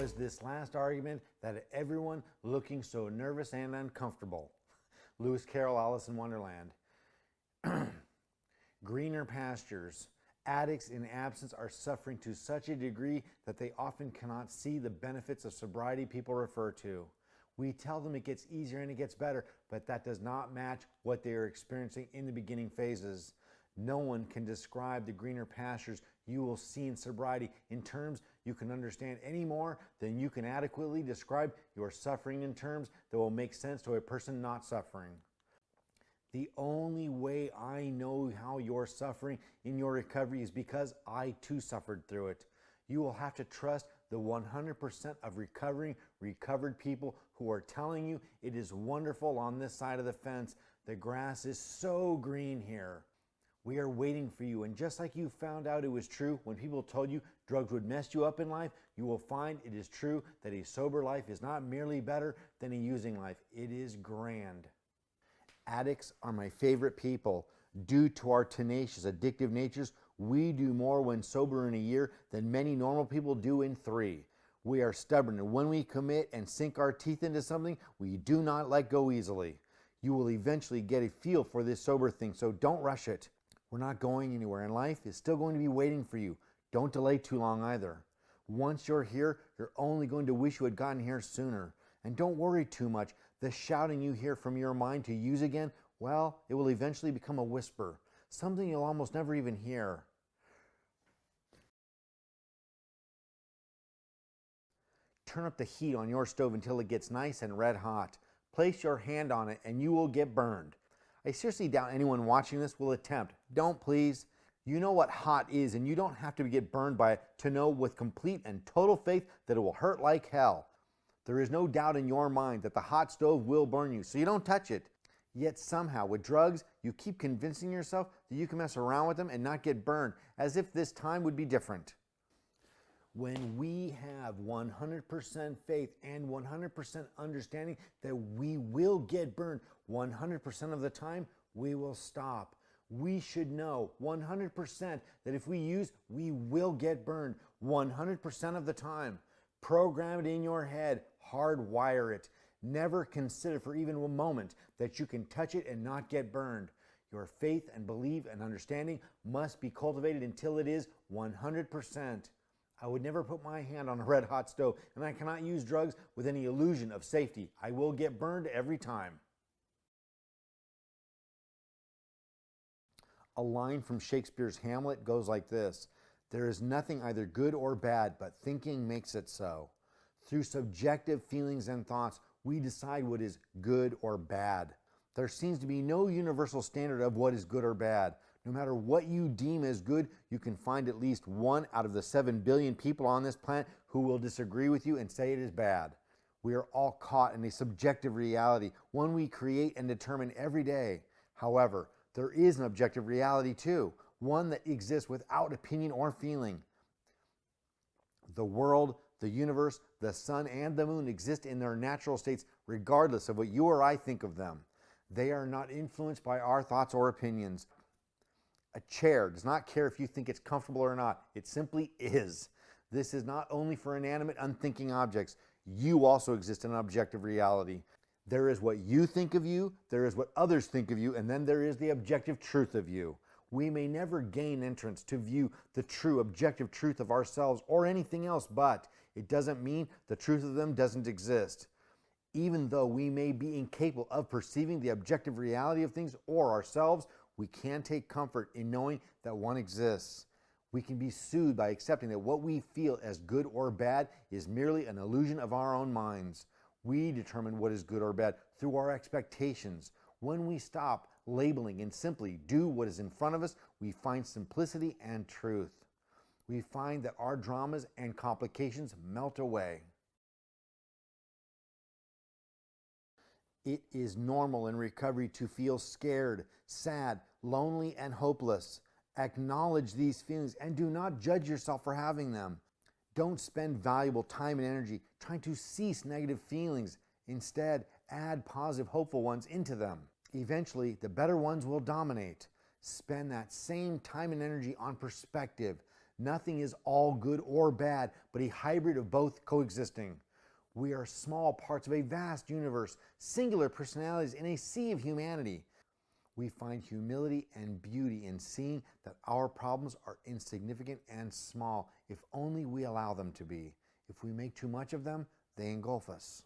was this last argument that had everyone looking so nervous and uncomfortable? Lewis Carroll, Alice in Wonderland. Greener pastures. Addicts in absence are suffering to such a degree that they often cannot see the benefits of sobriety people refer to. We tell them it gets easier and it gets better, but that does not match what they are experiencing in the beginning phases. No one can describe the greener pastures you will see in sobriety in terms you can understand any more than you can adequately describe your suffering in terms that will make sense to a person not suffering. The only way I know how you're suffering in your recovery is because I too suffered through it. You will have to trust the 100% of recovered people who are telling you it is wonderful on this side of the fence. The grass is so green here. We are waiting for you, and just like you found out it was true when people told you drugs would mess you up in life, you will find it is true that a sober life is not merely better than a using life. It is grand. Addicts are my favorite people. Due to our tenacious, addictive natures, we do more when sober in a year than many normal people do in 3. We are stubborn, and when we commit and sink our teeth into something, we do not let go easily. You will eventually get a feel for this sober thing, so don't rush it. We're not going anywhere, and life is still going to be waiting for you. Don't delay too long either. Once you're here, you're only going to wish you had gotten here sooner. And don't worry too much. The shouting you hear from your mind to use again, well, it will eventually become a whisper, something you'll almost never even hear. Turn up the heat on your stove until it gets nice and red hot. Place your hand on it and you will get burned. I seriously doubt anyone watching this will attempt. Don't please. You know what hot is, and you don't have to get burned by it to know with complete and total faith that it will hurt like hell. There is no doubt in your mind that the hot stove will burn you, so you don't touch it. Yet somehow, with drugs, you keep convincing yourself that you can mess around with them and not get burned, as if this time would be different. When we have 100% faith and 100% understanding that we will get burned 100% of the time, we will stop. We should know 100% that if we use, we will get burned 100% of the time. Program it in your head, hardwire it. Never consider for even a moment that you can touch it and not get burned. Your faith and belief and understanding must be cultivated until it is 100%. I would never put my hand on a red hot stove, and I cannot use drugs with any illusion of safety. I will get burned every time. A line from Shakespeare's Hamlet goes like this: there is nothing either good or bad, but thinking makes it so. Through subjective feelings and thoughts, we decide what is good or bad. There seems to be no universal standard of what is good or bad. No matter what you deem as good, you can find at least 1 out of the 7 billion people on this planet who will disagree with you and say it is bad. We are all caught in a subjective reality, one we create and determine every day. However, there is an objective reality too, one that exists without opinion or feeling. The world, the universe, the sun, and the moon exist in their natural states regardless of what you or I think of them. They are not influenced by our thoughts or opinions. A chair does not care if you think it's comfortable or not. It simply is. This is not only for inanimate, unthinking objects. You also exist in an objective reality. There is what you think of you, there is what others think of you, and then there is the objective truth of you. We may never gain entrance to view the true objective truth of ourselves or anything else, but it doesn't mean the truth of them doesn't exist. Even though we may be incapable of perceiving the objective reality of things or ourselves, we can take comfort in knowing that one exists. We can be soothed by accepting that what we feel as good or bad is merely an illusion of our own minds. We determine what is good or bad through our expectations. When we stop labeling and simply do what is in front of us, we find simplicity and truth. We find that our dramas and complications melt away. It is normal in recovery to feel scared, sad, lonely, and hopeless. Acknowledge these feelings and do not judge yourself for having them. Don't spend valuable time and energy trying to cease negative feelings. Instead, add positive, hopeful ones into them. Eventually, the better ones will dominate. Spend that same time and energy on perspective. Nothing is all good or bad, but a hybrid of both coexisting. We are small parts of a vast universe, singular personalities in a sea of humanity. We find humility and beauty in seeing that our problems are insignificant and small if only we allow them to be. If we make too much of them, they engulf us.